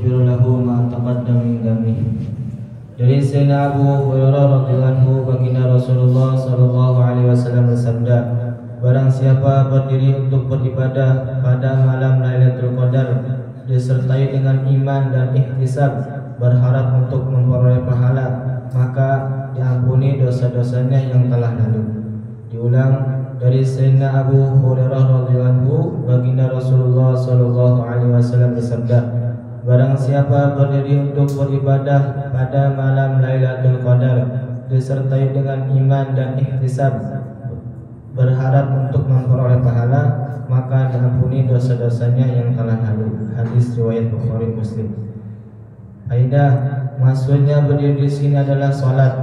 lahu ma taqaddama min dhanbihi. Dari Sayyidina Abu Hurairah radhiyallahu anhu, baginda Rasulullah sallallahu alaihi wasallam bersabda, barang siapa berdiri untuk beribadah pada malam Lailatul Qadar disertai dengan iman dan ihtisab, berharap untuk memperoleh pahala, maka diampuni dosa-dosanya yang telah lalu. Diulang dari Sayyidina Abu Hurairah radhiyallahu anhu, baginda Rasulullah sallallahu alaihi wasallam bersabda, barang siapa berdiri untuk beribadah pada malam Lailatul Qadar disertai dengan iman dan ihtisab, berharap untuk memperoleh pahala, maka diampuni dosa-dosanya yang telah lalu. Hadis riwayat Bukhari Muslim. Aidah, maksudnya berdiri di sini adalah salat,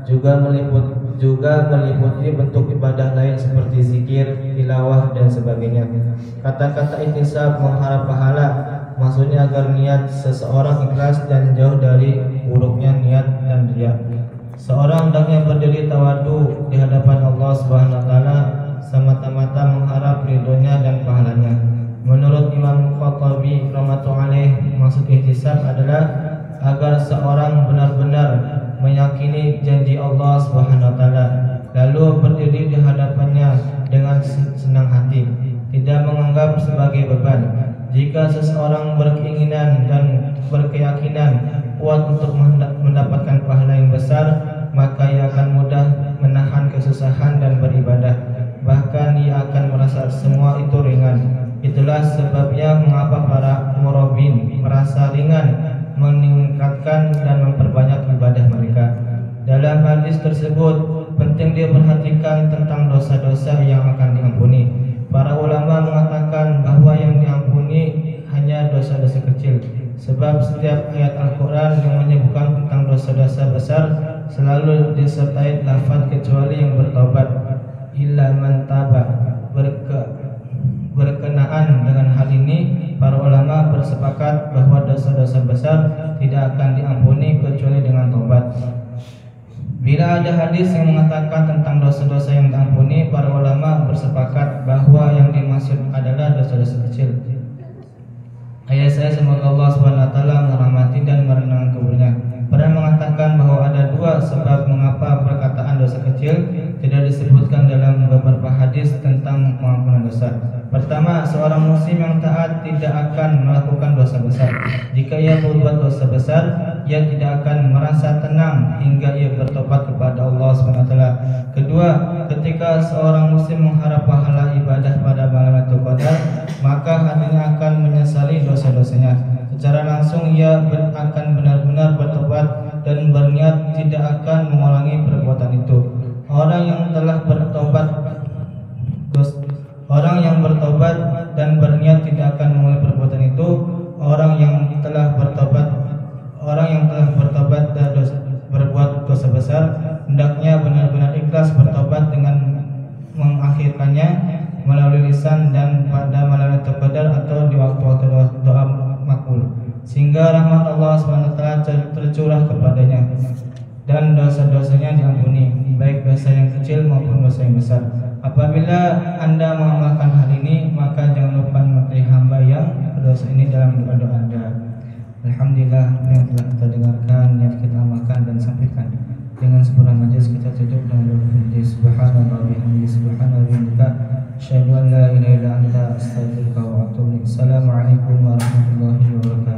juga meliputi bentuk ibadah lain seperti zikir, tilawah dan sebagainya. Kata-kata ihtisab mengharap pahala, maksudnya agar niat seseorang ikhlas dan jauh dari buruknya niat dan riya. Seorang hendaknya berdiri tawadu di hadapan Allah Subhanahu wa taala semata-mata mengharap ridhonya dan pahalanya. Menurut Imam Khattabi rahmatullahi, maksud ihtisab adalah agar seorang benar-benar meyakini janji Allah Subhanahu wa taala, lalu berdiri di hadapannya dengan senang hati, tidak menganggap sebagai beban. Jika seseorang berkeinginan dan berkeyakinan kuat untuk mendapatkan pahala yang besar, maka ia akan mudah menahan kesusahan dan beribadah. Bahkan ia akan merasa semua itu ringan. Itulah sebabnya mengapa para murabin merasa ringan meningkatkan dan memperbanyak ibadah mereka. Dalam hadis tersebut penting dia perhatikan tentang dosa-dosa yang akan diampuni. Para ulama mengatakan bahwa yang diampuni hanya dosa-dosa kecil, sebab setiap ayat Al-Quran yang menyebutkan tentang dosa-dosa besar selalu disertai lafaz kecuali yang bertobat, illa man taba. Berkenaan dengan hal ini, para ulama bersepakat bahwa dosa-dosa besar tidak akan diampuni kecuali dengan tobat. Bila ada hadis yang mengatakan tentang dosa-dosa yang diampuni, para ulama bersepakat bahwa yang dimaksud adalah dosa-dosa kecil. Ayah saya semoga Allah SWT merahmati dan merenang keburukannya pernah mengatakan bahwa ada dua sebab mengapa perkataan dosa kecil tidak disebutkan dalam beberapa hadis tentang pengampunan dosa. Pertama, seorang muslim yang taat tidak akan melakukan dosa besar. Jika ia berbuat dosa besar, ia tidak akan merasa tenang hingga ia bertobat kepada Allah SWT. Kedua, ketika seorang muslim mengharap pahala ibadah pada malam Lailatul Qadar, maka hatinya akan menyesali dosa-dosanya. Secara langsung ia akan benar-benar bertobat dan berniat tidak akan mengulangi perbuatan itu. Orang yang bertobat dan berniat tidak akan mengulangi perbuatan itu, orang yang telah bertobat dan berbuat dosa besar, hendaknya benar-benar ikhlas bertobat dengan mengakhirkannya melalui lisan dan pada malam Lailatul Qadar atau di waktu-waktu doa makbul, sehingga rahmat Allah SWT tercurah kepadanya dan dosa-dosanya diampuni, baik dosa yang kecil maupun dosa yang besar. Apabila Anda mengamalkan hal ini, maka jangan lupa menyertai hamba yang berdosa ini dalam doa-doa Anda. Alhamdulillah, yang telah kita dengarkan, yang kita amalkan dan sampaikan. Dengan sempurna majelis kita tutup dengan doa subhanallah bihamdihi subhanallah bihamdika asyhadu an la ilaha illa anta astaghfiruka wa atubu ilaik. Assalamualaikum warahmatullahi wabarakatuh.